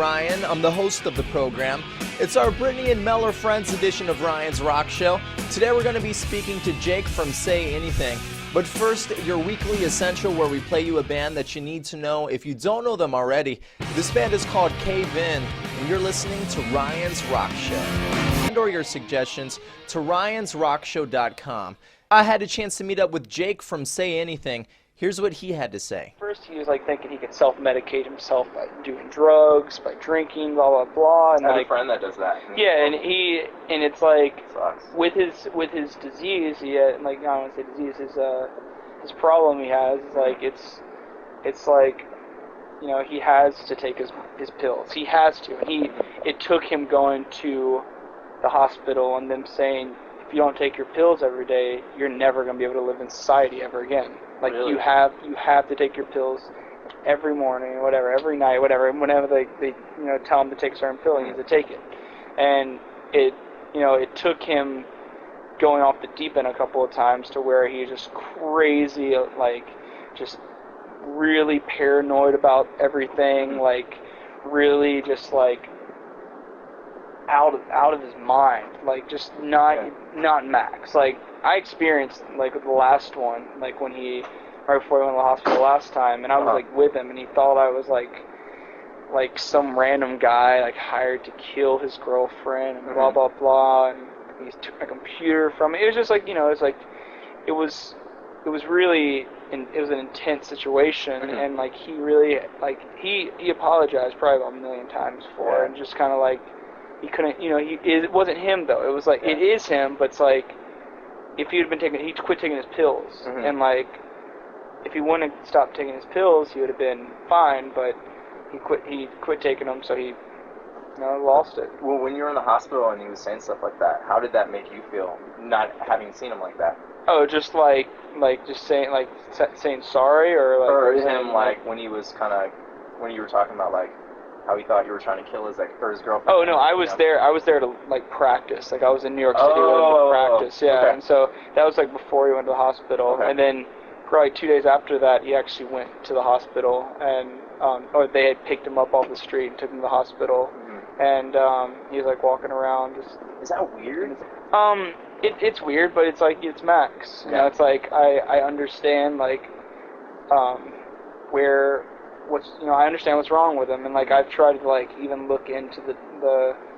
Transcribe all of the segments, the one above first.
Ryan, I'm the host of the program. It's our Brittany and Mel are Friends edition of Ryan's Rock Show. Today we're going to be speaking to Jake from Say Anything. But first, your weekly essential where we play you a band that you need to know if you don't know them already. This band is called Cave In, and you're listening to Ryan's Rock Show. And or your suggestions to ryansrockshow.com. I had a chance to meet up with Jake from Say Anything. Here's what he had to say. First, he was thinking he could self-medicate himself by doing drugs, by drinking, blah blah blah. And I have a friend that does that. Yeah, and it's sucks. with his disease, I don't want to say disease, his problem he has is he has to take his pills. He has to, and it took him going to the hospital and them saying, if you don't take your pills every day, you're never going to be able to live in society ever again. Really? you have to take your pills every morning, whatever, every night, whatever. And whenever they tell him to take a certain pill, he needs to take it. And it took him going off the deep end a couple of times to where he was just crazy, just really paranoid about everything, really just out of his mind, just not Max. I experienced with the last one, when he right before he went to the hospital last time, and I was with him, and he thought I was like some random guy hired to kill his girlfriend and blah blah blah, and he took my computer from me. It was just it was really it was an intense situation, and he really he apologized probably about a million times for it, and just kind of he couldn't, it wasn't him though. It was it is him, but it's if he'd quit taking his pills, and if he wouldn't have stopped taking his pills, he would have been fine. But he quit taking them, so he lost it. Well, when you were in the hospital and he was saying stuff like that, how did that make you feel, not having seen him like that? Oh, just just saying sorry, or him when he was when you were talking about how he thought you were trying to kill his girlfriend. Oh no, I was there. I was there to practice. I was in New York City to practice. Yeah, okay. And so that was before he went to the hospital. Okay. And then probably 2 days after that, he actually went to the hospital, and or they had picked him up off the street and took him to the hospital. And he was walking around. Is that weird? It's weird, but it's it's Max. You know, it's I understand where. I understand what's wrong with him, and I've tried to even look into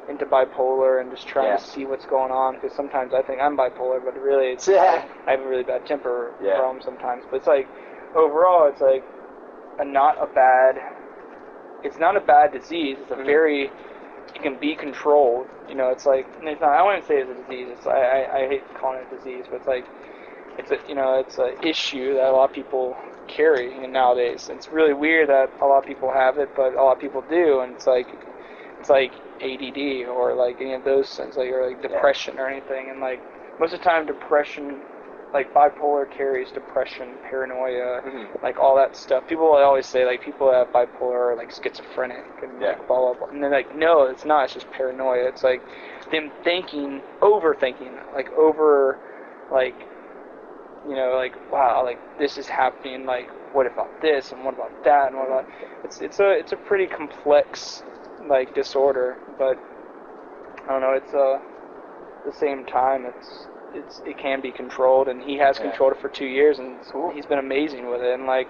into bipolar and just trying to see what's going on, because sometimes I think I'm bipolar, but really I have a really bad temper problem sometimes. But it's overall it's it's not a bad disease. It's a very, it can be controlled. It's it's not, I wouldn't say it's a disease. I hate calling it a disease, but it's an issue that a lot of people carry nowadays. It's really weird that a lot of people have it, but a lot of people do, and it's ADD or any of those things, or depression or anything. And most of the time, depression, bipolar carries depression, paranoia, all that stuff. People always say people that have bipolar are schizophrenic and blah blah blah, and they're no, it's not. It's just paranoia. It's them overthinking, wow, this is happening, what about this, and what about that, and what about... It's a pretty complex, disorder, but, I don't know, it's, at the same time, it can be controlled, and he has controlled it for 2 years, and he's been amazing with it, and, I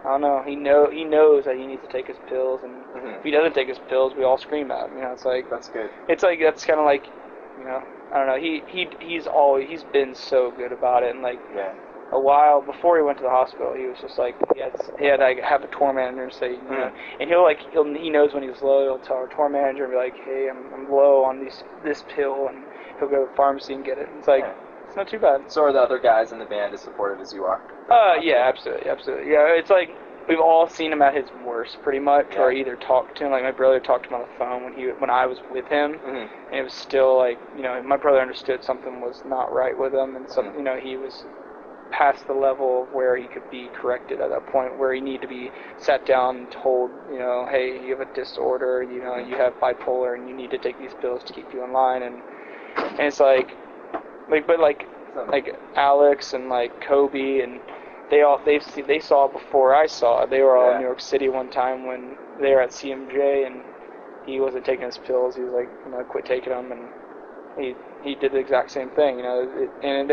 don't know, he knows that he needs to take his pills, and if he doesn't take his pills, we all scream at him, it's That's good. It's that's kind of I don't know. He's been so good about it, and a while before he went to the hospital, he was just he had have a tour manager say, and he knows when he's low. He'll tell our tour manager and be hey, I'm low on this pill, and he'll go to the pharmacy and get it. It's it's not too bad. So are the other guys in the band as supportive as you are? Yeah, absolutely. Yeah, it's we've all seen him at his worst, pretty much, or either talked to him. My brother talked to him on the phone when I was with him, and it was still my brother understood something was not right with him, and he was past the level of where he could be corrected at that point, where he needed to be sat down and told, hey, you have a disorder, you have bipolar, and you need to take these pills to keep you in line, and it's but Alex and Kobe and they saw it before I saw it. They were all in New York City one time when they were at CMJ, and he wasn't taking his pills. He was like, quit taking them, and he did the exact same thing, and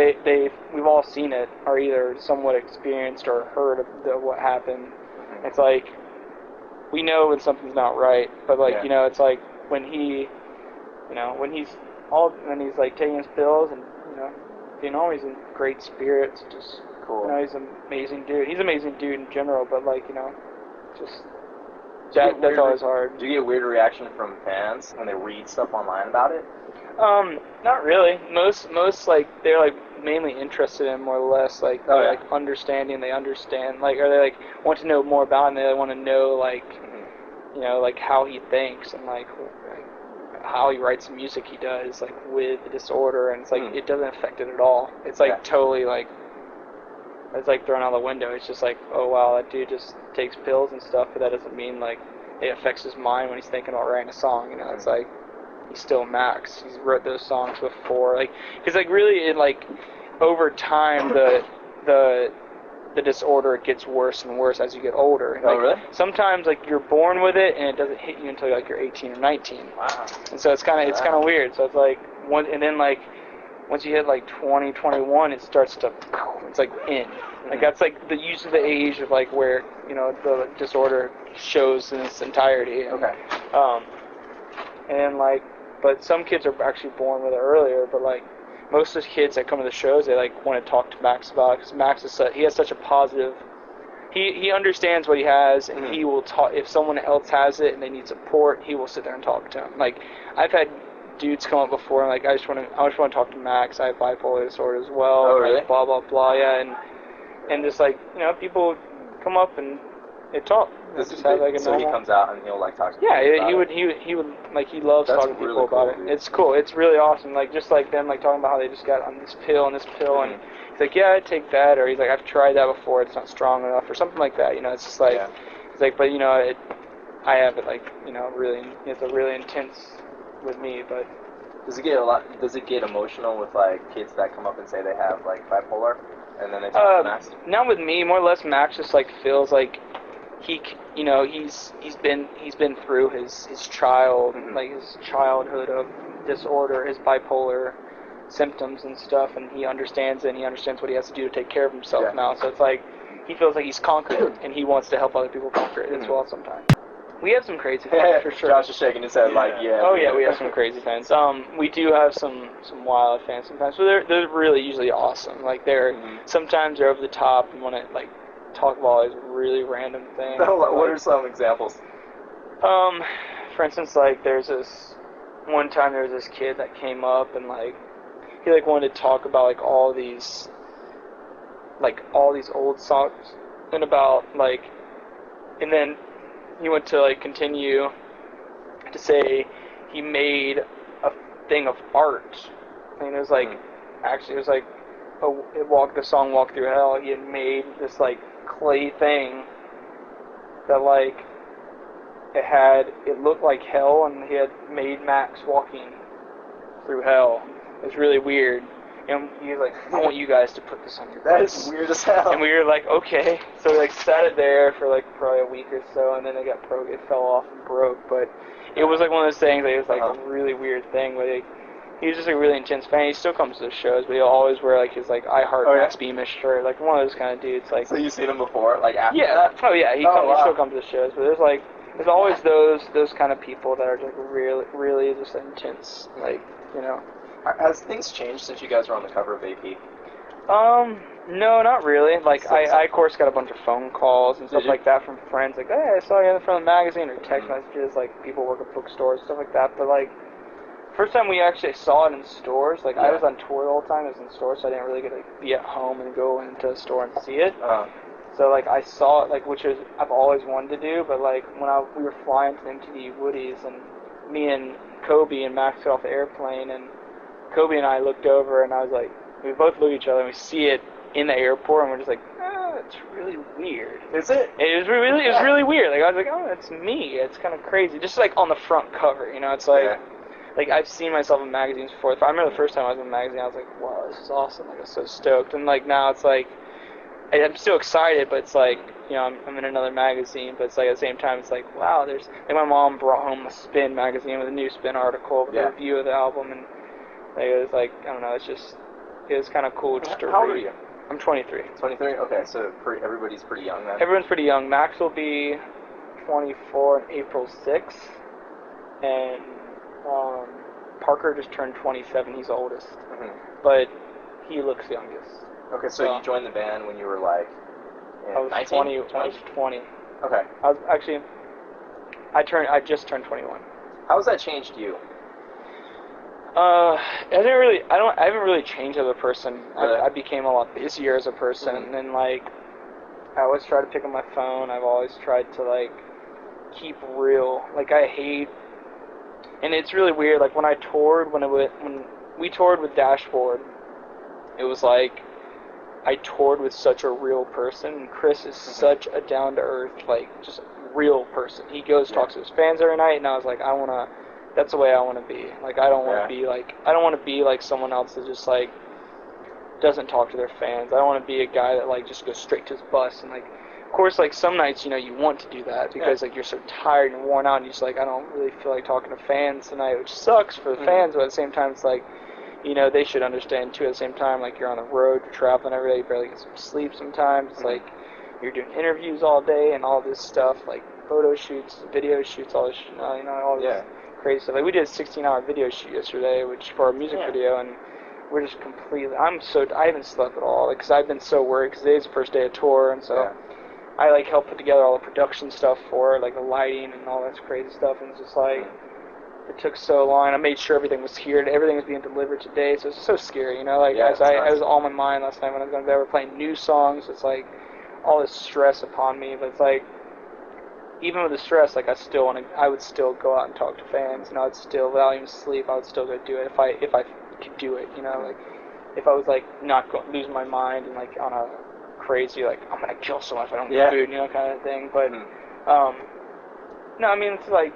we've all seen it, or either somewhat experienced or heard of what happened. Mm-hmm. It's like, we know when something's not right, but like, it's like when he's like taking his pills and, he's in great spirits, just, cool. He's an amazing dude. He's an amazing dude in general, but like, just, that's always hard. Do you get weird reaction from fans when they read stuff online about it? Not really. Most like they're like mainly interested in more or less like like understanding. They understand like, or they like want to know more about him. They want to know like like how he thinks and like how he writes the music he does like with the disorder, and it's like it doesn't affect it at all. It's like totally like it's like thrown out the window. It's just like, oh wow, that dude just takes pills and stuff, but that doesn't mean like it affects his mind when he's thinking about writing a song. It's like he's still Max. He's wrote those songs before, like, because like really, it like over time the disorder gets worse and worse as you get older. Like, really? Sometimes like you're born with it and it doesn't hit you until like you're 18 or 19. Wow. And so it's kind of weird. So it's like and then like once you hit like 20, 21, it starts to, it's like in. Like that's like usually the age of like where the disorder shows in its entirety. Okay. And like, but some kids are actually born with it earlier. But like most of the kids that come to the shows, they like want to talk to Max about it because Max he has such a positive. He understands what he has, and he will talk. If someone else has it and they need support, he will sit there and talk to them. Like I've had dudes come up before, and like I just want to talk to Max. I have bipolar disorder as well. Oh, really? Like, blah blah blah. Yeah, and just like people come up and they talk. So he comes out and he'll like talk to people. Yeah, he would like he loves talking to people about it. It's cool. It's really awesome. Like just like them like talking about how they just got on this pill and and he's like, yeah, I take that, or he's like, I've tried that before. It's not strong enough, or something like that. It's just like it's like, but I have it like really. It's a really intense with me, but. Does it get emotional with like kids that come up and say they have like bipolar, and then they talk to Max? Not with me. More or less, Max just like feels like he's been through his like his childhood of disorder, his bipolar symptoms and stuff, and he understands it, and he understands what he has to do to take care of himself now. So it's like he feels like he's conquered it, and he wants to help other people conquer it as well sometimes. We have some crazy fans, for sure. Josh is shaking his head like, yeah. Oh, yeah, we have some crazy fans. We do have some wild fans sometimes, but they're really usually awesome. Like, sometimes they're over the top and want to, like, talk about all these really random things. What are some examples? For instance, like, one time there was this kid that came up and, like, he, like, wanted to talk about, like, all these old songs and about, like, and then he went to like continue to say he made a thing of art. And it was like actually it was like the song Walk Through Hell. He had made this like clay thing that like it looked like hell, and he had made Max walking through hell. It was really weird. And he was like, I want you guys to put this on your That books. is weird as hell. And we were like, okay. So we like sat it there for like probably a week or so, and then it fell off and broke. But it was like one of those things that it was like a really weird thing. But he was just a really intense fan. He still comes to the shows, but he'll always wear like his like I Heart Max Bemis shirt, like one of those kind of dudes. Like, so you've seen him before, like after that? Oh yeah, he still comes to the shows. But there's always those kind of people that are like really just intense, like Has things changed since you guys were on the cover of AP? No, not really. Like, I of course got a bunch of phone calls and stuff like that from friends, like, hey, I saw you in the front of the magazine, or text messages, like, people work at bookstores, stuff like that. But, like, first time we actually saw it in stores, like, I was on tour all the time, it was in stores, so I didn't really get to be at home and go into a store and see it. So, like, I saw it, like, which is, I've always wanted to do, but, like, when we were flying to MTV Woodies, and me and Kobe and Max got off the airplane, and Kobe and I looked over, and I was like, we both look at each other, and we see it in the airport, and we're just like, it's really weird. Is it? It was really weird. Like, I was like, oh, it's me. It's kind of crazy. Just like on the front cover, it's like, like I've seen myself in magazines before. I remember the first time I was in a magazine, I was like, wow, this is awesome. Like, I was so stoked. And like now it's like I'm still excited, but it's like, you know, I'm in another magazine, but it's like at the same time, it's like, wow, there's, like my mom brought home a Spin magazine with a new Spin article with a review of the album, and like, it was like, I don't know, it's just, it was kind of cool just to read. How old are you? I'm 23. 23? Okay, so everybody's pretty young then? Everyone's pretty young. Max will be 24 on April 6th, and Parker just turned 27. He's the oldest, but he looks youngest. Okay, so you joined the band when you were like I was 19? 20. I was 20. Okay. I was actually, I just turned 21. How has that changed you? I haven't really changed as a person. I became a lot busier as a person, and like, I always try to pick up my phone. I've always tried to like keep real. Like I hate, and it's really weird. Like when I toured, when we toured with Dashboard, it was like I toured with such a real person. And Chris is such a down to earth, like just real person. He goes talks to his fans every night, and I was like, that's the way I want to be. Like I don't want to be like someone else that just like doesn't talk to their fans. I don't want to be a guy that like just goes straight to his bus, and like, of course, like some nights, you know, you want to do that because like you're so tired and worn out, and you're just like, I don't really feel like talking to fans tonight, which sucks for the fans, but at the same time, it's like, you know, they should understand too. At the same time, like you're on the road, you're traveling every day, you barely get some sleep sometimes. It's like you're doing interviews all day and all this stuff, like photo shoots, video shoots, all this, you know, all this crazy stuff. Like we did a 16-hour video shoot yesterday, which for our music video, and we're just completely. I haven't slept at all, like, because I've been so worried. Because today's the first day of tour, and so I like helped put together all the production stuff for it, like the lighting and all that crazy stuff, and it's just like. It took so long. I made sure everything was here, and everything was being delivered today. So it's so scary, you know. Like I was on my mind last night when I was going to bed. We're playing new songs. It's like all this stress upon me. But it's like even with the stress, like I would still go out and talk to fans. You know, I'd still without even sleep. I would still go do it if I could do it. You know, like if I was like not losing my mind and like on a crazy like I'm gonna kill someone if I don't get food, you know, kind of thing. But no, I mean it's like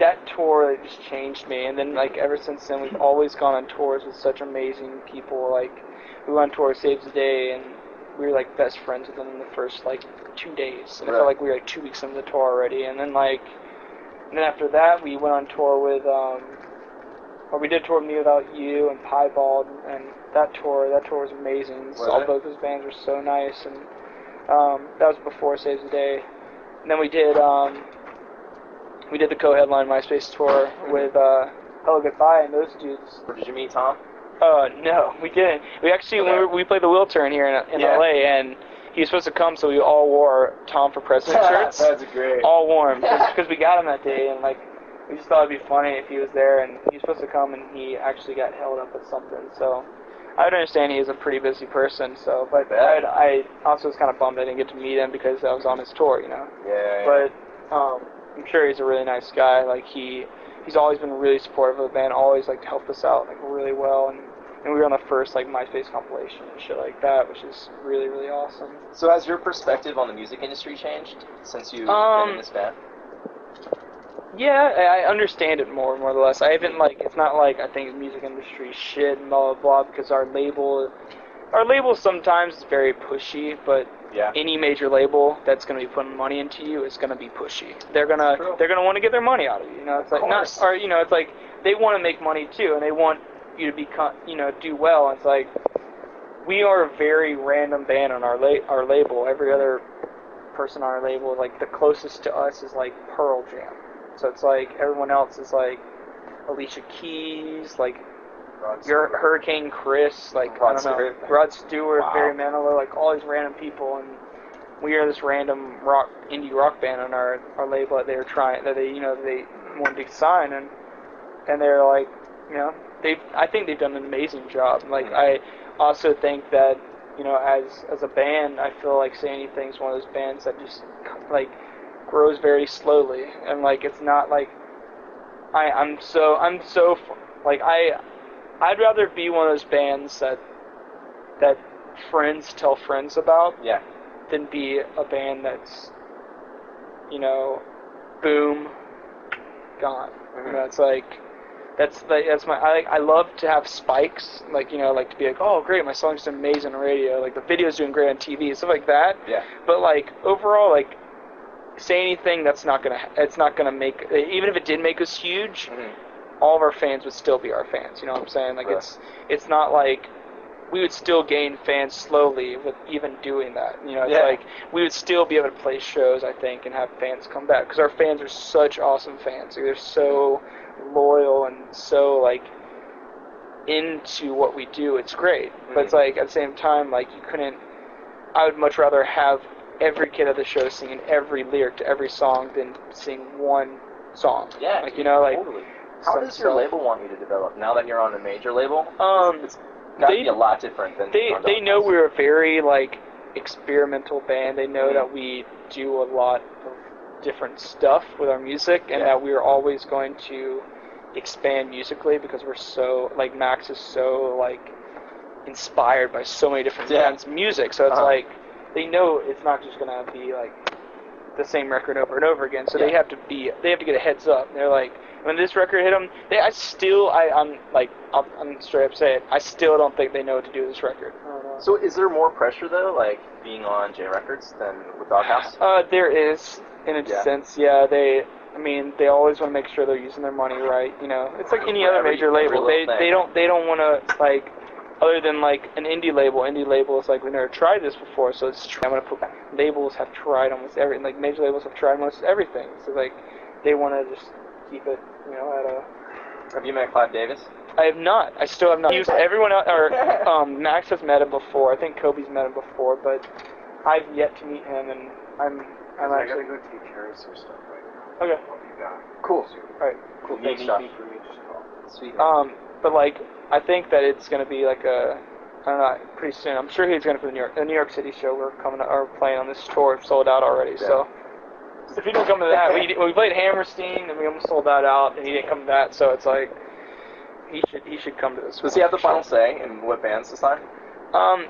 that tour just changed me, and then like ever since then we've always gone on tours with such amazing people. Like we went on tour with Saves the Day, and we were like best friends with them in the first like 2 days, and it felt like we were like 2 weeks into the tour already. And then after that we went on tour with or we did tour with Me Without You and Piebald, and that tour was amazing. Both those bands were so nice, and that was before Saves the Day. And then we did the co-headline MySpace tour with Hello Goodbye and those dudes. Did you meet Tom? No, we didn't. We actually we played the Wheel Turn here in LA, and he was supposed to come, so we all wore Tom for President shirts. That's great. All wore them because we got him that day, and like we just thought it'd be funny if he was there, and he was supposed to come, and he actually got held up with something. So I would understand he's a pretty busy person. So, but I also was kind of bummed I didn't get to meet him because I was on his tour, you know. But I'm sure he's a really nice guy. Like he's always been really supportive of the band, always like helped us out like really well, and we were on the first like MySpace compilation and shit like that, which is really, really awesome. So has your perspective on the music industry changed since you've been in this band? Yeah, I understand it more or less. I haven't like, it's not like I think the music industry shit and blah blah blah, because our label sometimes is very pushy, but any major label that's going to be putting money into you is going to be pushy. They're gonna want to get their money out of you. You know, it's like it's like they want to make money too, and they want you to do well. And it's like we are a very random band on our label. Every other person on our label, like the closest to us is like Pearl Jam. So it's like everyone else is like Alicia Keys, like your Hurricane Chris, like Rod Stewart, Barry Manilow, like all these random people, and we are this random indie rock band on our label that they wanted to sign, and they're like, you know, I think they've done an amazing job. Like I also think that, you know, as a band, I feel like Say Anything is one of those bands that just like grows very slowly, and like it's not like I'm so like I'd rather be one of those bands that friends tell friends about than be a band that's, you know, boom, gone. You know, it's like that's my I love to have spikes, like, you know, like to be like, oh great, my song's amazing on radio, like the video's doing great on TV, stuff like that. Yeah. But like overall, like say anything it's not gonna make, even if it did make us huge, all of our fans would still be our fans. You know what I'm saying? Like it's not like we would still gain fans slowly with even doing that. You know, it's like we would still be able to play shows, I think, and have fans come back because our fans are such awesome fans. Like, they're so loyal and so like into what we do. It's great, but it's like at the same time, like I would much rather have every kid at the show singing every lyric to every song than sing one song. Yeah, like, you know, like totally. How does your label want you to develop now that you're on a major label? It's got to be a lot different than they know we're a very like experimental band. They know that we do a lot of different stuff with our music, and that we're always going to expand musically because we're so like Max is so like inspired by so many different bands' music. So it's like they know it's not just gonna be like the same record over and over again. So they have to get a heads up. They're like, when this record hit them, I'm straight up saying, I still don't think they know what to do with this record. So is there more pressure though, like being on J Records than with Doghouse? There is, in a sense. Yeah, they always want to make sure they're using their money right. You know, it's like any other major label. They don't want to like. Other than like an indie label is like, we never tried this before, so it's I'm gonna put labels have tried almost everything. Like major labels have tried almost everything, so like they want to just keep it, you know, at a. Have you met Clive Davis? I have not. I still have not. Everyone else, or Max has met him before. I think Kobe's met him before, but I've yet to meet him, and I'm actually. I gotta go take care of some stuff right now. Okay. I'll be back. Cool. All right. Cool. Thanks, Stuff for me, just call. Sweet. But like, I think that it's going to be like I don't know, pretty soon. I'm sure he's going to play the New York City show. We're playing on this tour, sold out already. Yeah. So if he don't come to that, we played Hammerstein and we almost sold that out, and he didn't come to that. So it's like he should come to this. Does he have the final say in what bands to sign?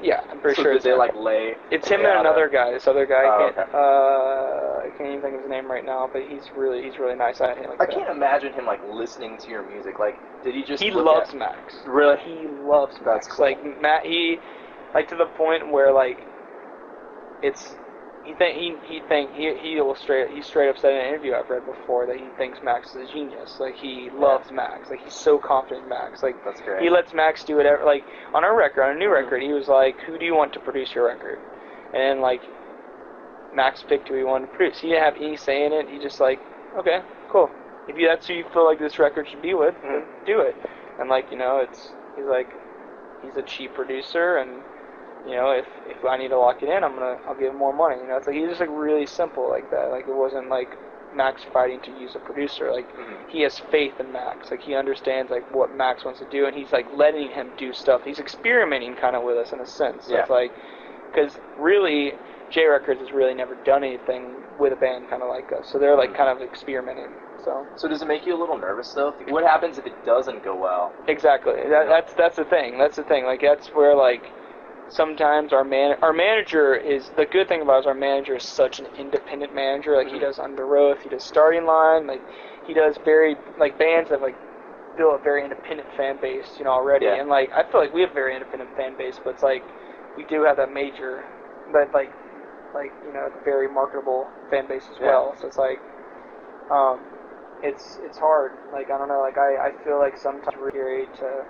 Yeah, I'm pretty sure. Did they like lay? It's him and another guy. This other guy. I I can't even think of his name right now, but he's really nice. I can't imagine him like listening to your music. Like, did he just? He loves Max. Really? He loves Max. Cool. Like Matt, he like to the point where like it's. He straight up said in an interview I've read before that he thinks Max is a genius. Like he loves Max. Like he's so confident in Max. Like that's great. He lets Max do whatever. Like on our record, on a new record, he was like, "Who do you want to produce your record?" And like Max picked who he wanted to produce. He didn't have any say in it. He just like, okay, cool. If that's who you feel like this record should be with, then do it. And like, you know, he's a cheap producer, and you know, if I need to lock it in, I'll give him more money. You know, it's like he's just like really simple like that. Like it wasn't like Max fighting to use a producer. Like he has faith in Max. Like he understands like what Max wants to do, and he's like letting him do stuff. He's experimenting kind of with us in a sense. So it's like, because really J Records has really never done anything with a band kind of like us. So they're like kind of experimenting. So does it make you a little nervous though? What happens if it doesn't go well? Exactly. That's the thing. That's the thing. Like that's where like. Sometimes our manager is, the good thing about it is our manager is such an independent manager. Like he does Under Oath, he does Starting Line, like he does very like bands that like build a very independent fan base, you know, already. And like I feel like we have a very independent fan base, but it's like we do have that major, but like you know, very marketable fan base as well. So it's like it's hard. Like I don't know. Like I feel like sometimes we're scary to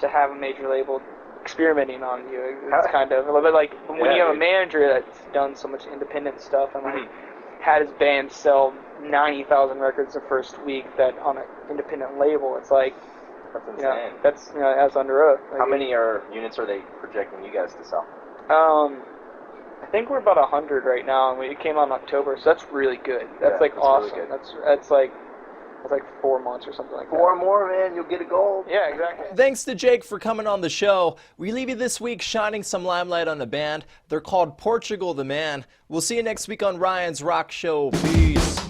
have a major label experimenting on you. It's kind of a little bit like when you have a manager that's done so much independent stuff and like had his band sell 90,000 records the first week, that on an independent label, it's like that's insane. You know, that's as Under Oath. Like, how many units are they projecting you guys to sell? I think we're about 100 right now, and it came out in October, so that's really good. That's like awesome. Really good. That's like 4 months or something like that. 4 more, man, you'll get a gold. Yeah, exactly. Thanks to Jake for coming on the show. We leave you this week shining some limelight on the band. They're called Portugal the Man. We'll see you next week on Ryan's Rock Show. Peace.